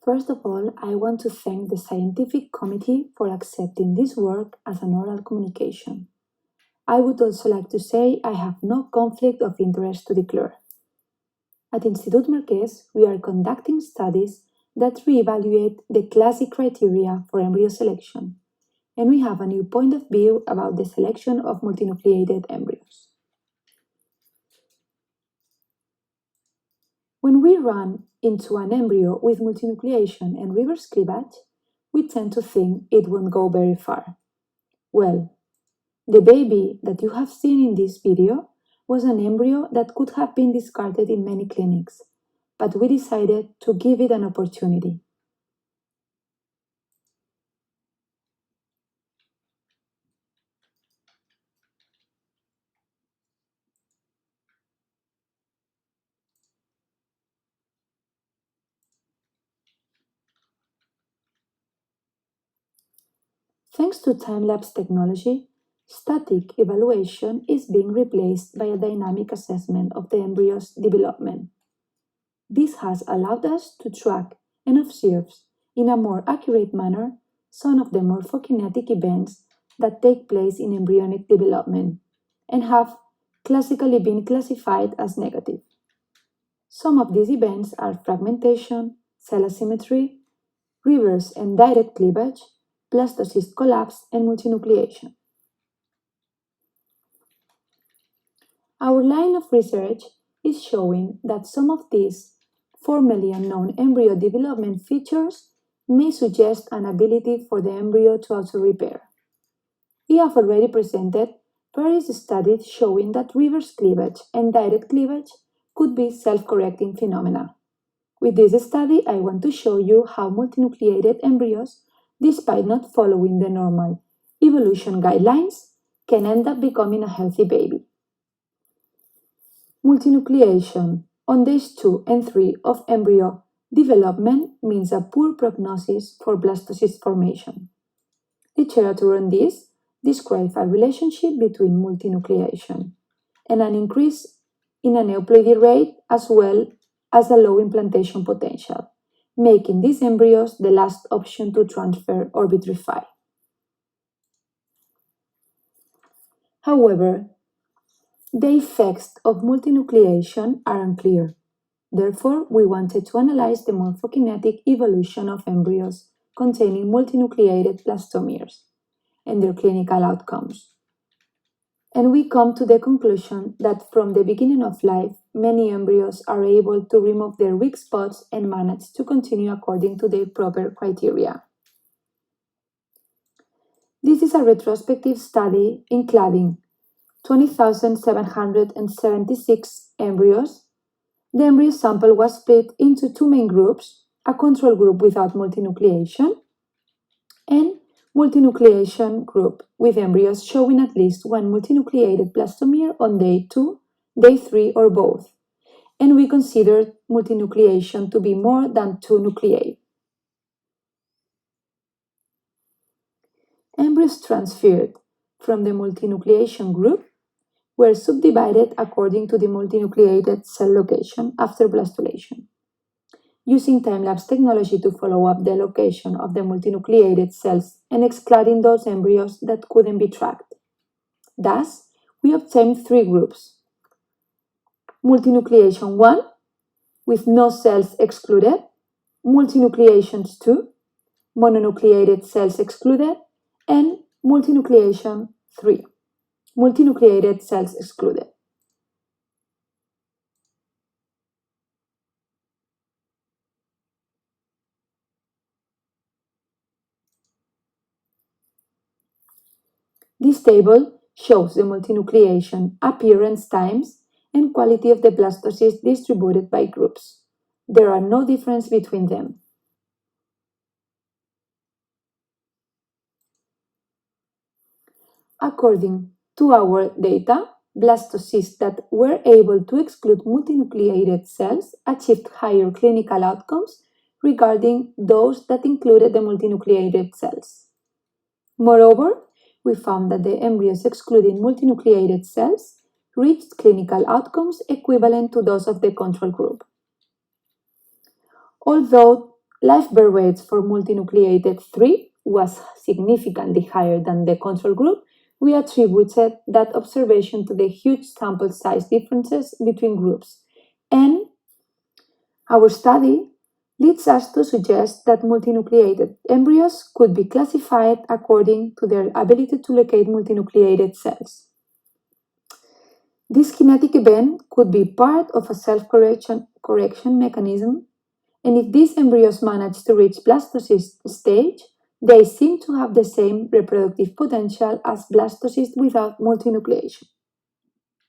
First of all, I want to thank the scientific committee for accepting this work as an oral communication. I would also like to say I have no conflict of interest to declare. At INSTITUT MARQUÈS, we are conducting studies that reevaluate the classic criteria for embryo selection, and we have a new point of view about the selection of multinucleated embryos. When we run into an embryo with multinucleation and reverse cleavage, we tend to think it won't go very far. Well, the baby that you have seen in this video was an embryo that could have been discarded in many clinics, but we decided to give it an opportunity. Thanks to time-lapse technology, static evaluation is being replaced by a dynamic assessment of the embryo's development. This has allowed us to track and observe in a more accurate manner some of the morphokinetic events that take place in embryonic development and have classically been classified as negative. Some of these events are fragmentation, cell asymmetry, reverse and direct cleavage, blastocyst collapse, and multinucleation. Our line of research is showing that some of these formerly unknown embryo development features may suggest an ability for the embryo to auto-repair. We have already presented various studies showing that reverse cleavage and direct cleavage could be self-correcting phenomena. With this study, I want to show you how multinucleated embryos, despite not following the normal evolution guidelines, can end up becoming a healthy baby. Multinucleation on days 2 and 3 of embryo development means a poor prognosis for blastocyst formation. Literature on this describes a relationship between multinucleation and an increase in aneuploidy rate as well as a low implantation potential, making these embryos the last option to transfer or vitrify. However, the effects of multinucleation are unclear. Therefore, we wanted to analyze the morphokinetic evolution of embryos containing multinucleated blastomeres and their clinical outcomes. And we come to the conclusion that from the beginning of life, many embryos are able to remove their weak spots and manage to continue according to the proper criteria. This is a retrospective study including 20,776 embryos. The embryo sample was split into two main groups, a control group without multinucleation and multinucleation group with embryos showing at least one multinucleated blastomere on day 2, day 3, or both. And we considered multinucleation to be more than 2 nuclei. Embryos transferred from the multinucleation group were subdivided according to the multinucleated cell location after blastulation, using time-lapse technology to follow up the location of the multinucleated cells and excluding those embryos that couldn't be tracked. Thus, we obtained 3 groups. Multinucleation 1, with no cells excluded, multinucleation 2, mononucleated cells excluded, and multinucleation 3, multinucleated cells excluded. This table shows the multinucleation appearance times and quality of the blastocysts distributed by groups. There are no differences between them. According to our data, blastocysts that were able to exclude multinucleated cells achieved higher clinical outcomes regarding those that included the multinucleated cells. Moreover, we found that the embryos excluding multinucleated cells reached clinical outcomes equivalent to those of the control group. Although live birth rates for multinucleated 3 was significantly higher than the control group, we attributed that observation to the huge sample size differences between groups. And our study leads us to suggest that multinucleated embryos could be classified according to their ability to locate multinucleated cells. This kinetic event could be part of a self-correction mechanism, and if these embryos manage to reach blastocyst stage, they seem to have the same reproductive potential as blastocysts without multinucleation.